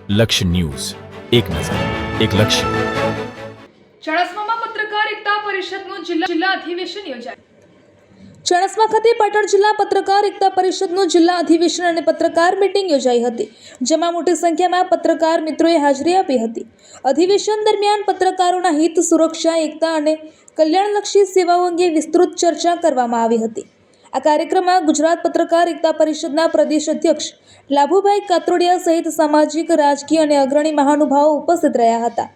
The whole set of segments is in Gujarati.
લક્ષ્ય ન્યૂઝ, એક નજર, એક લક્ષ્ય. ચણસમામાં પત્રકાર એકતા પરિષદનું જિલ્લા અધિવેશન યોજાયું. ચણસમા ખાતે પાટણ જિલ્લા પત્રકાર એકતા પરિષદનું જિલ્લા અધિવેશન અને પત્રકાર મીટિંગ યોજાઈ હતી, જેમાં મોટી સંખ્યામાં પત્રકાર મિત્રોએ હાજરી આપી હતી. અધિવેશન દરમિયાન પત્રકારોના હિત, સુરક્ષા, એકતા અને કલ્યાણલક્ષી સેવાઓ અંગે વિસ્તૃત ચર્ચા કરવામાં આવી હતી. આ કાર્યક્રમમાં ગુજરાત પત્રકાર એકતા પરિષદના પ્રદેશ અધ્યક્ષ લાભુભાઈ કાત્રોડિયા સહિત સામાજિક, રાજકીય અને અગ્રણી મહાનુભાવો ઉપસ્થિત રહ્યા હતા.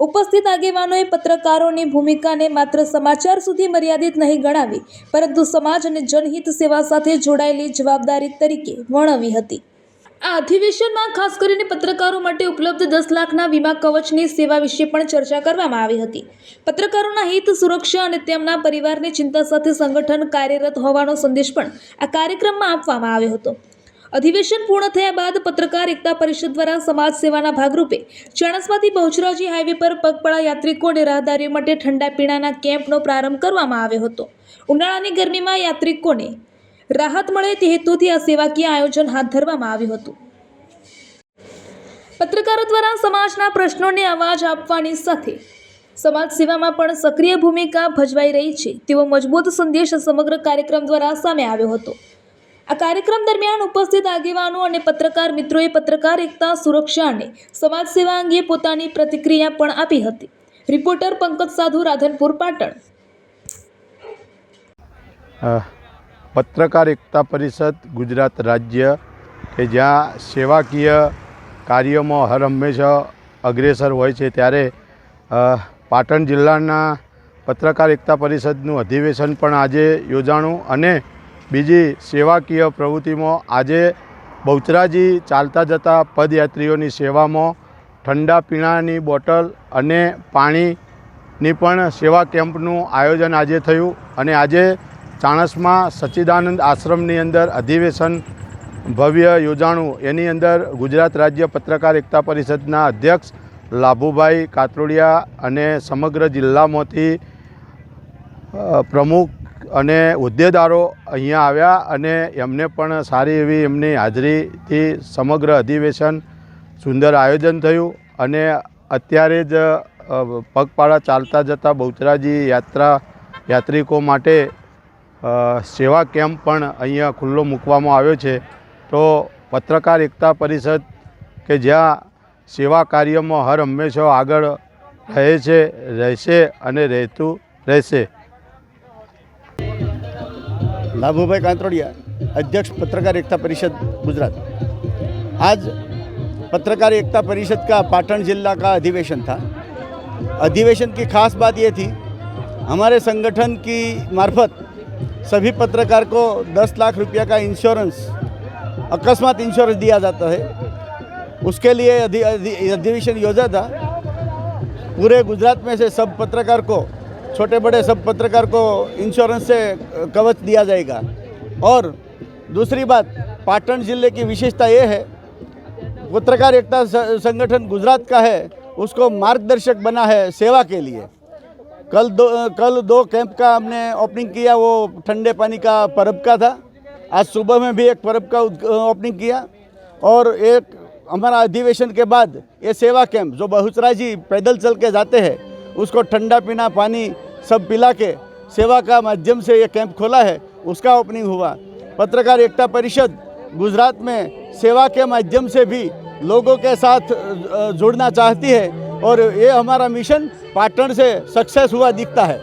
ઉપસ્થિત આગેવાનોએ પત્રકારોની ભૂમિકાને માત્ર સમાચાર સુધી મર્યાદિત નહીં ગણાવી, પરંતુ સમાજ અને જનહિત સેવા સાથે જોડાયેલી જવાબદારી તરીકે વર્ણવી હતી. આ અધિવેશનમાં ખાસ કરીને પત્રકારો માટે ઉપલબ્ધ 10 લાખના વીમા કવચની સેવા વિશે પણ ચર્ચા કરવામાં આવી હતી. પત્રકારોના હિત, સુરક્ષા અને તેમના પરિવારની ચિંતા સાથે સંગઠન કાર્યરત હોવાનો સંદેશ પણ આ કાર્યક્રમમાં આપવામાં આવ્યો હતો. અધિવેશન પૂર્ણ થયા બાદ પત્રકાર એકતા પરિષદ દ્વારા સમાજ સેવાના ભાગરૂપે ચણસમાથી બહુચરાજી હાઈવે પર પગપાળા યાત્રિકો અને રાહદારીઓ માટે ઠંડા પીણાના કેમ્પનો પ્રારંભ કરવામાં આવ્યો હતો. ઉનાળાની ગરમીમાં યાત્રિકોને રાહત મળે તે હેતુથી આ સેવાકીય આયોજન હાથ ધરવામાં આવ્યું હતું. પત્રકારો દ્વારા સમાજના પ્રશ્નોને અવાજ આપવાની સાથે સમાજ સેવામાં પણ સક્રિય ભૂમિકા ભજવાઈ રહી છે તેવો મજબૂત સંદેશ સમગ્ર કાર્યક્રમ દ્વારા સામે આવ્યો હતો. આ કાર્યક્રમ દરમિયાન ઉપસ્થિત આગેવાનો અને પત્રકાર મિત્રોએ પત્રકાર એકતા, સુરક્ષા અને સમાજ સેવા અંગે પોતાની પ્રતિક્રિયા પણ આપી હતી. રિપોર્ટર પંકજ સાધુ, રાધનપુર, પાટણ. પત્રકાર એકતા પરિષદ ગુજરાત રાજ્ય કે જ્યાં સેવાકીય કાર્યોમાં હર હંમેશા અગ્રેસર હોય છે, ત્યારે પાટણ જિલ્લાના પત્રકાર એકતા પરિષદનું અધિવેશન પણ આજે યોજાણું અને બીજી સેવાકીય પ્રવૃત્તિમાં આજે બહુચરાજી ચાલતા જતા પદયાત્રીઓની સેવામાં ઠંડા પીણાની બોટલ અને પાણીની પણ સેવા કેમ્પનું આયોજન આજે થયું. અને આજે ચાણસમા સચ્ચિદાનંદ આશ્રમની અંદર અધિવેશન ભવ્ય યોજાણું. એની અંદર ગુજરાત રાજ્ય પત્રકાર એકતા પરિષદના અધ્યક્ષ લાભુભાઈ કાત્રોડિયા અને સમગ્ર જિલ્લામાંથી પ્રમુખ અને હોદ્દેદારો અહીંયા આવ્યા અને એમને પણ સારી એવી એમની હાજરીથી સમગ્ર અધિવેશન સુંદર આયોજન થયું. અને અત્યારે જ પગપાળા ચાલતા જતા બહુચરાજી યાત્રિકો માટે સેવા કેમ્પ પણ અહીંયા ખુલ્લો મૂકવામાં આવ્યો છે. તો પત્રકાર એકતા પરિષદ કે જ્યાં સેવા કાર્યમાં હર હંમેશા આગળ રહે છે, રહેશે અને રહેતું રહેશે. लाभूभाई कांतरोड़िया, अध्यक्ष पत्रकार एकता परिषद गुजरात। आज पत्रकार एकता परिषद का पाटन जिला का अधिवेशन था। अधिवेशन की खास बात ये थी, हमारे संगठन की मार्फत सभी पत्रकार को 10 लाख रुपया का इंश्योरेंस, अकस्मात इंश्योरेंस दिया जाता है। उसके लिए अधिवेशन योजा था। पूरे गुजरात में से सब पत्रकार को, छोटे बड़े सब पत्रकार को इंश्योरेंस से कवच दिया जाएगा। और दूसरी बात, पाटन जिले की विशेषता ये है, पत्रकार एकता संगठन गुजरात का है, उसको मार्गदर्शक बना है सेवा के लिए। कल दो कैंप का हमने ओपनिंग किया, वो ठंडे पानी का परब का था। आज सुबह में भी एक परब का ओपनिंग किया। और एक हमारा अधिवेशन के बाद ये सेवा कैंप जो बहुचराजी पैदल चल के जाते हैं, उसको ठंडा पीना, पानी सब पिला के सेवा का माध्यम से ये कैंप खोला है, उसका ओपनिंग हुआ। पत्रकार एकता परिषद गुजरात में सेवा के माध्यम से भी लोगों के साथ जुड़ना चाहती है और ये हमारा मिशन पाटन से सक्सेस हुआ दिखता है।